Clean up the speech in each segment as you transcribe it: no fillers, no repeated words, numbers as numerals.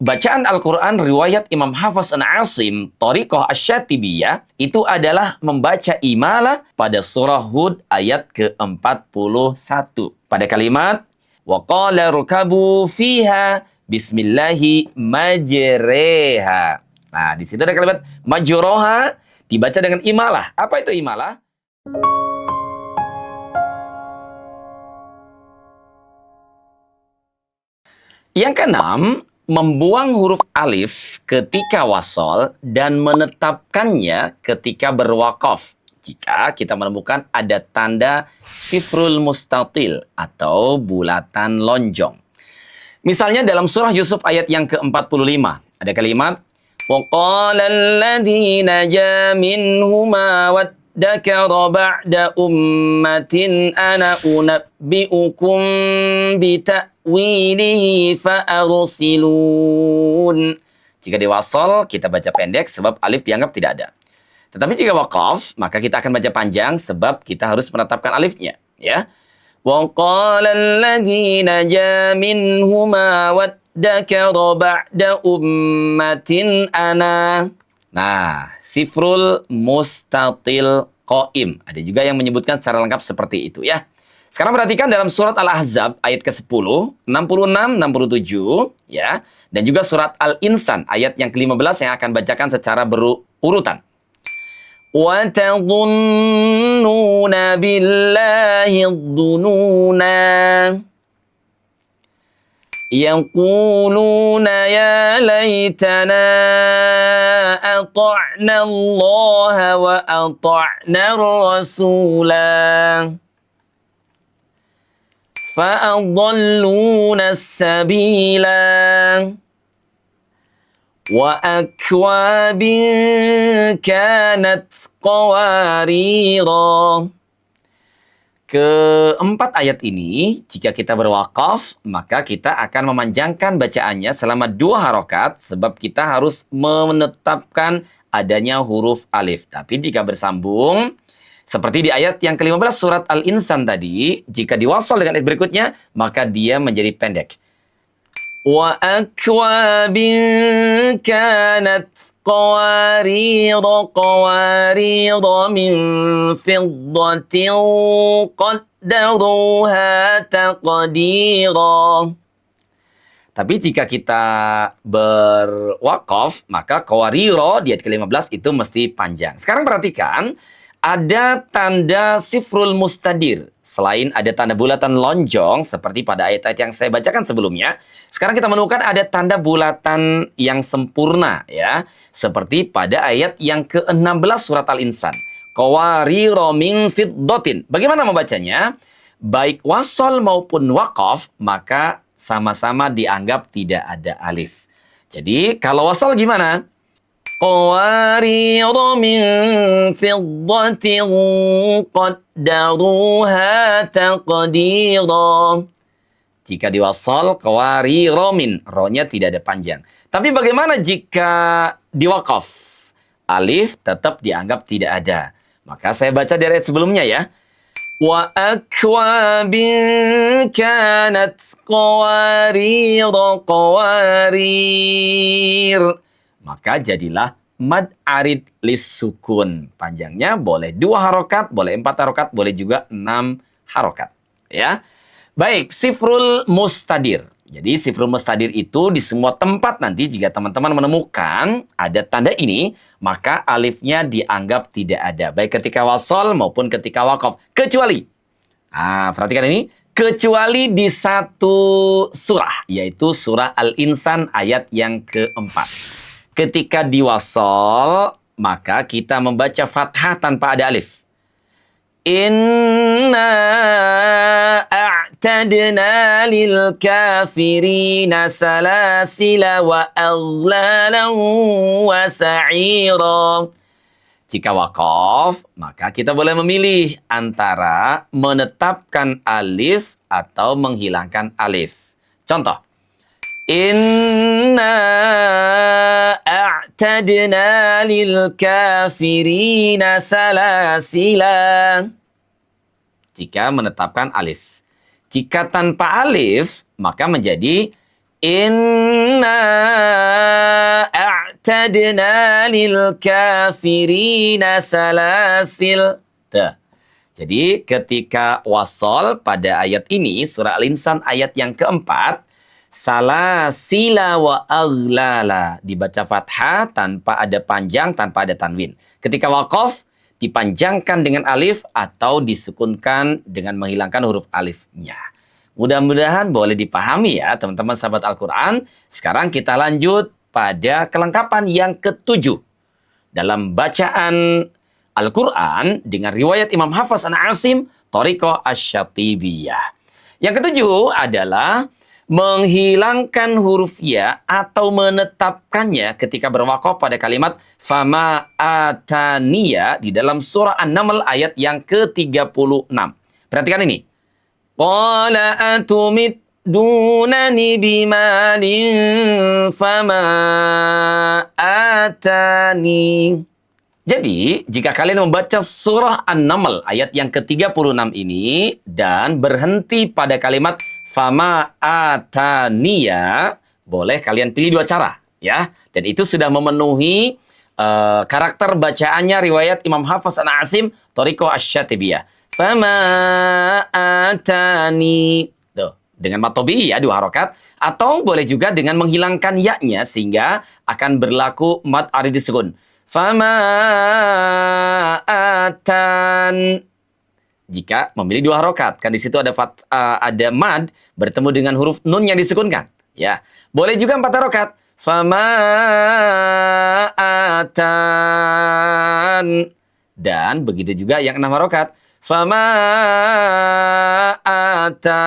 bacaan Al-Quran riwayat Imam Hafiz an Asim, Thariqah Asy-Syatibiyah, itu adalah membaca imalah pada surah Hud ayat ke-41. Pada kalimat, wa qala rukabu fiha bismillahi majreha. Nah, di situ ada kalimat majroha dibaca dengan imalah. Apa itu imalah? Yang keenam, membuang huruf alif ketika wasol dan menetapkannya ketika berwakaf. Jika kita menemukan ada tanda sifrul mustatil atau bulatan lonjong. Misalnya dalam surah Yusuf ayat yang ke-45, ada kalimat وَقَالَ الَّذِي نَجَا مِنْهُمَا وَادَّكَرَ بَعْدَ أُمَّةٍ أَنَا أُنَبِّئُكُمْ بِتَأْوِيلِهِ فَأَرْسِلُونَ. Jika diwasal, kita baca pendek sebab alif dianggap tidak ada. Tetapi jika waqaf, maka kita akan baca panjang sebab kita harus menetapkan alifnya. Ya. وَقَالَ الَّذِي نَجَا مِنْهُمَا وَادَّكَرَ بَعْدَ أُمَّةٍ أَنَا. Nah, sifrul mustatil qaim. Ada juga yang menyebutkan secara lengkap seperti itu ya. Sekarang perhatikan dalam surat Al-Ahzab ayat ke-10, 66, 67 ya, dan juga surat Al-Insan ayat yang ke-15 yang akan bacakan secara berurutan. وَتَظُنُّونَ بِاللَّهِ الظُّنُونَا يَقُولُونَ يَا لَيْتَنَا أَطَعْنَا اللَّهَ وَأَطَعْنَا الرَّسُولَا فَأَضَلُّونَ السَّبِيلَا وَأَكْوَابٍ كَانَتْ قَوَارِيرًا. Keempat ayat ini, jika kita berwakaf, maka kita akan memanjangkan bacaannya selama 2 harokat, sebab kita harus menetapkan adanya huruf alif. Tapi jika bersambung, seperti di ayat yang ke-15 surat Al-Insan tadi, jika diwasal dengan ayat berikutnya, maka dia menjadi pendek. وَأَكْوَابٍ كَانَتْ قَوَارِيرَ مِنْ فِضَّةٍ قَدَّرُوهَا تَقْدِيرًا. Tapi jika kita berwakaf, maka qawariro di ayat ke-15 itu mesti panjang. Sekarang perhatikan, ada tanda sifrul mustadir. Selain ada tanda bulatan lonjong, seperti pada ayat-ayat yang saya bacakan sebelumnya, sekarang kita menemukan ada tanda bulatan yang sempurna, ya. Seperti pada ayat yang ke-16 surat Al-Insan. Qawariro min fiddatin. Bagaimana membacanya? Baik wasol maupun waqaf, maka sama-sama dianggap tidak ada alif. Jadi, kalau wasol gimana? قوارير من فضة قدروها تقديرا. Jika diwasal qawariro min, ro-nya tidak ada panjang. Tapi bagaimana jika diwakaf? Alif tetap dianggap tidak ada. Maka saya baca dari ayat sebelumnya ya. Wa akwabin kanat qawarir. Maka jadilah mad arid lis sukun. Panjangnya boleh 2 harokat, boleh 4 harokat, boleh juga 6 harokat. Ya. Baik, sifrul mustadir. Jadi sifrul mustadir itu di semua tempat nanti jika teman-teman menemukan ada tanda ini, maka alifnya dianggap tidak ada. Baik ketika wasol maupun ketika waqaf. Kecuali, perhatikan ini, kecuali di satu surah, yaitu surah Al-Insan ayat yang keempat. Ketika diwasal, maka kita membaca fathah tanpa ada alif. Inna a'tadna lil kafirina salasila wa aghlalan wa sa'ira. Jika waqaf, maka kita boleh memilih antara menetapkan alif atau menghilangkan alif. Contoh. Inna a'tadna lil kafirina salasila. Jika menetapkan alif. Jika tanpa alif, maka menjadi Inna a'tadna lil kafirina salasil. Tuh. Jadi ketika wasol pada ayat ini, surah Al-Insan ayat yang keempat, salasila wa aghlala, dibaca fathah tanpa ada panjang, tanpa ada tanwin. Ketika waqaf, dipanjangkan dengan alif atau disukunkan dengan menghilangkan huruf alifnya. Mudah-mudahan boleh dipahami ya teman-teman sahabat Al-Quran. Sekarang kita lanjut pada kelengkapan yang ketujuh. Dalam bacaan Al-Quran dengan riwayat Imam Hafs an Asim, Thariqah Asy-Syatibiyah. Yang ketujuh adalah menghilangkan huruf ya atau menetapkannya ketika berwaqaf pada kalimat fama ataniya di dalam surah An-Naml ayat yang ke-36. Perhatikan ini. Qala atumidunani bimalin fama atani. Jadi, jika kalian membaca surah An-Naml ayat yang ke-36 ini dan berhenti pada kalimat fama ataniya, boleh kalian pilih dua cara, ya. Dan itu sudah memenuhi karakter bacaannya riwayat Imam Hafs an Asim, Thariqah Asy-Syatibiyah. Fama atani. Tuh, dengan matobi ya, dua harokat. Atau boleh juga dengan menghilangkan ya-nya sehingga akan berlaku mad arid sukun. Fama atan. Jika memilih dua harokat, kan di situ ada ada mad bertemu dengan huruf nun yang disukunkan. Ya, boleh juga empat harokat. Fama atan. Dan begitu juga yang enam harokat. Fama atan.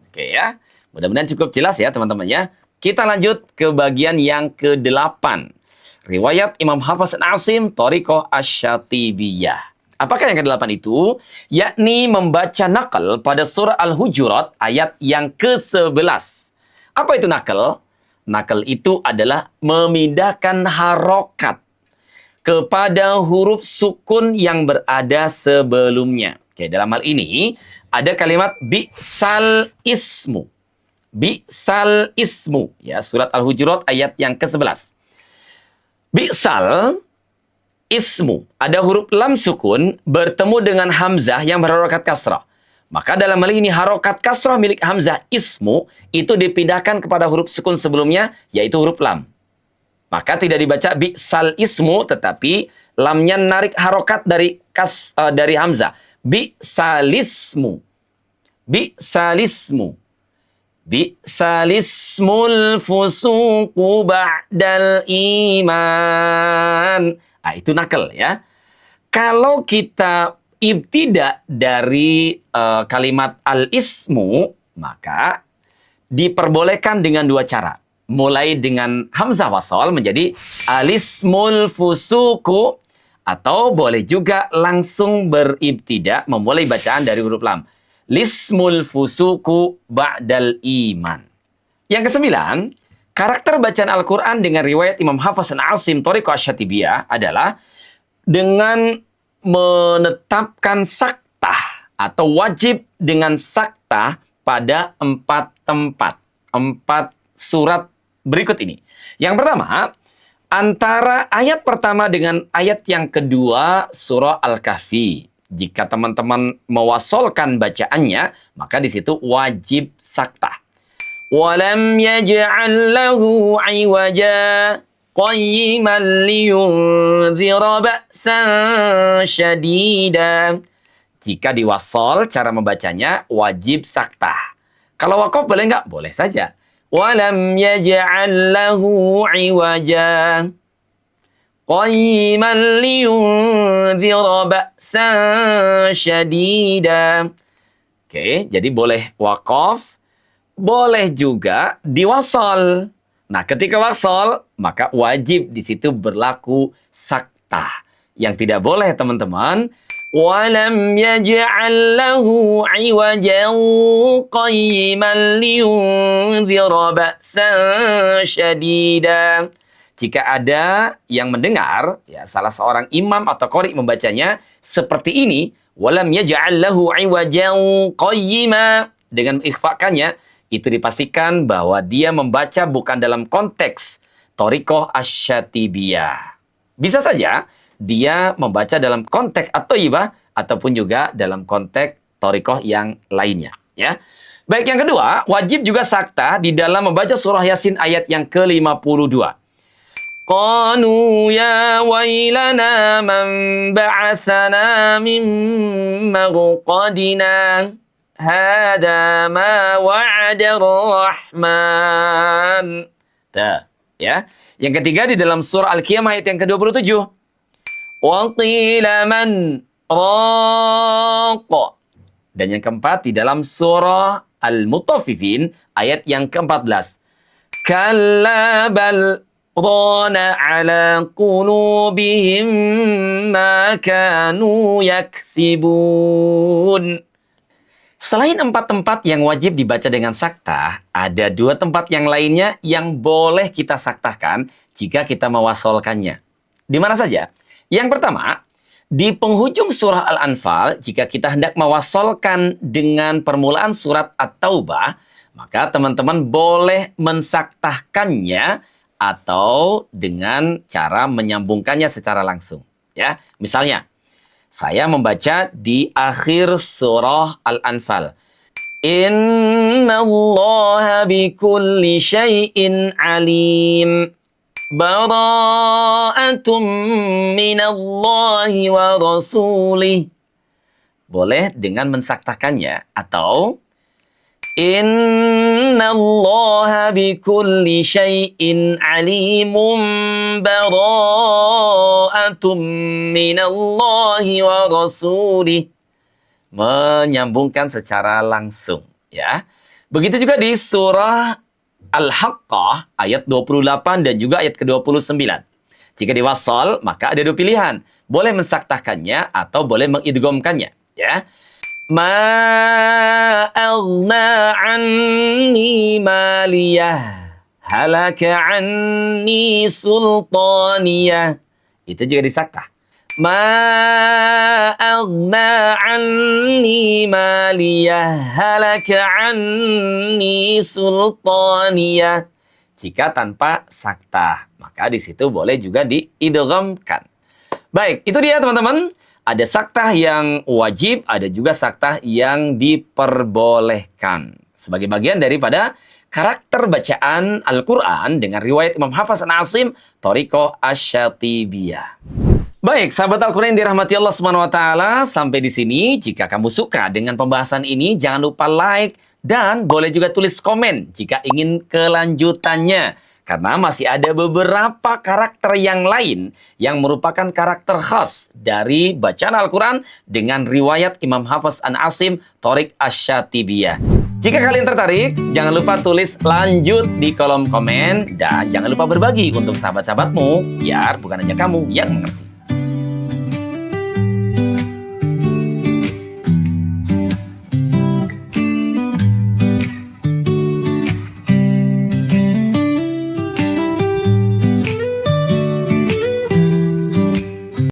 Oke ya, mudah-mudahan cukup jelas ya teman-teman ya. Kita lanjut ke bagian yang ke-8. Riwayat Imam Hafs an Asim, Thariqah Asy-Syatibiyah. Apakah yang ke-8 itu? Yakni membaca naqal pada surah Al-Hujurat ayat yang ke-11. Apa itu naqal? Naqal itu adalah memindahkan harokat kepada huruf sukun yang berada sebelumnya. Oke, dalam hal ini ada kalimat bi'sal ismu. Bi'sal ismu. Ya, surat Al-Hujurat ayat yang ke-11. Bi'sal ismu. Ada huruf lam sukun bertemu dengan hamzah yang berharokat kasrah. Maka dalam hal ini harokat kasrah milik hamzah ismu itu dipindahkan kepada huruf sukun sebelumnya, yaitu huruf lam. Maka tidak dibaca bi'sal ismu, tetapi lamnya narik harokat dari hamzah. Bi'salismu. Bi'salismu. Bi'salismul fusuqu ba'dal iman. Nah, itu nakal ya. Kalau kita ibtidak dari kalimat al-ismu, maka diperbolehkan dengan dua cara. Mulai dengan hamzah wasal menjadi alismul fusuku, atau boleh juga langsung beribtidak memulai bacaan dari huruf lam. Lismul fusuku ba'dal iman. Yang kesembilan, karakter bacaan Al-Quran dengan riwayat Imam Hafs an Asim, Thariqah Asy-Syatibiyah adalah dengan menetapkan saktah atau wajib dengan saktah pada 4 tempat. 4 surat berikut ini. Yang pertama, antara ayat pertama dengan ayat yang kedua surah Al-Kahfi. Jika teman-teman mewasolkan bacaannya, maka di situ wajib saktah. Walam yaj'al lahu 'iwaja qayyiman liyunzira ba'san syadida. Jika diwasol, cara membacanya wajib saktah. Kalau waqaf boleh nggak? Boleh saja. Walam yaj'al lahu 'iwaja qayyiman liyunzira ba'san syadida. Oke, jadi boleh waqaf, boleh juga diwasal. Nah, ketika wasal, maka wajib di situ berlaku saktah. Yang tidak boleh, teman-teman, walam yaj'al lahu 'iwajan qayyiman liyunzira ba'san syadida. Jika ada yang mendengar, ya salah seorang imam atau qari membacanya seperti ini, walam yaj'al lahu 'iwajan qayyima, dengan mengikhfakannya, itu dipastikan bahwa dia membaca bukan dalam konteks Thariqah Asy-Syatibiyah. Bisa saja dia membaca dalam konteks At-Thayyibah ataupun juga dalam konteks Thariqah yang lainnya, ya. Baik, yang kedua, wajib juga sakta di dalam membaca surah Yasin ayat yang ke-52. Qalu ya wailana man ba'atsana min marqadina hada ma wa'ada rahman. Tuh, ya. Yang ketiga di dalam surah Al-Qiyamah ayat yang ke-27. Wa qila man raqa. Dan yang keempat di dalam surah Al-Mutaffifin ayat yang ke-14. Kalla bal rana ala qulubihim ma kanu yaksibun. Selain 4 tempat yang wajib dibaca dengan sakta, ada 2 tempat yang lainnya yang boleh kita saktahkan jika kita mewasolkannya. Di mana saja? Yang pertama, di penghujung surah Al-Anfal, jika kita hendak mewasolkan dengan permulaan surat At-Taubah, maka teman-teman boleh mensaktahkannya atau dengan cara menyambungkannya secara langsung. Ya, misalnya, saya membaca di akhir surah Al-Anfal. Inna Allah bikulli syai'in alim. Bara'atum minallahi wa rasulih. Boleh dengan mensaktahkannya atau Inna Allah bikulli syai'in alimun bara'atum minallahi wa rasulih. Menyambungkan secara langsung, ya. Begitu juga di surah Al-Haqqah ayat 28 dan juga ayat ke-29. Jika diwasal, maka ada 2 pilihan. Boleh mensaktahkannya atau boleh mengidghamkannya, ya. Ma aghna anni maliyah halaka anni sultaniyah. Itu juga disaktah. Ma aghna anni maliyah halaka anni sultaniyah. Jika tanpa saktah, maka di situ boleh juga diidghamkan. Baik, itu dia teman-teman. Ada saktah yang wajib, ada juga saktah yang diperbolehkan. Sebagai bagian daripada karakter bacaan Al-Quran dengan riwayat Imam Hafiz an Asim, Thariqah Asy-Syatibiyah. Baik, sahabat Al-Quran yang dirahmati Allah SWT, sampai di sini. Jika kamu suka dengan pembahasan ini, jangan lupa like dan boleh juga tulis komen jika ingin kelanjutannya. Karena masih ada beberapa karakter yang lain yang merupakan karakter khas dari bacaan Al-Quran dengan riwayat Imam Hafiz an Asim, Thariqah Asy-Syatibiyah. Jika kalian tertarik, jangan lupa tulis lanjut di kolom komen dan jangan lupa berbagi untuk sahabat-sahabatmu biar bukan hanya kamu yang mengerti.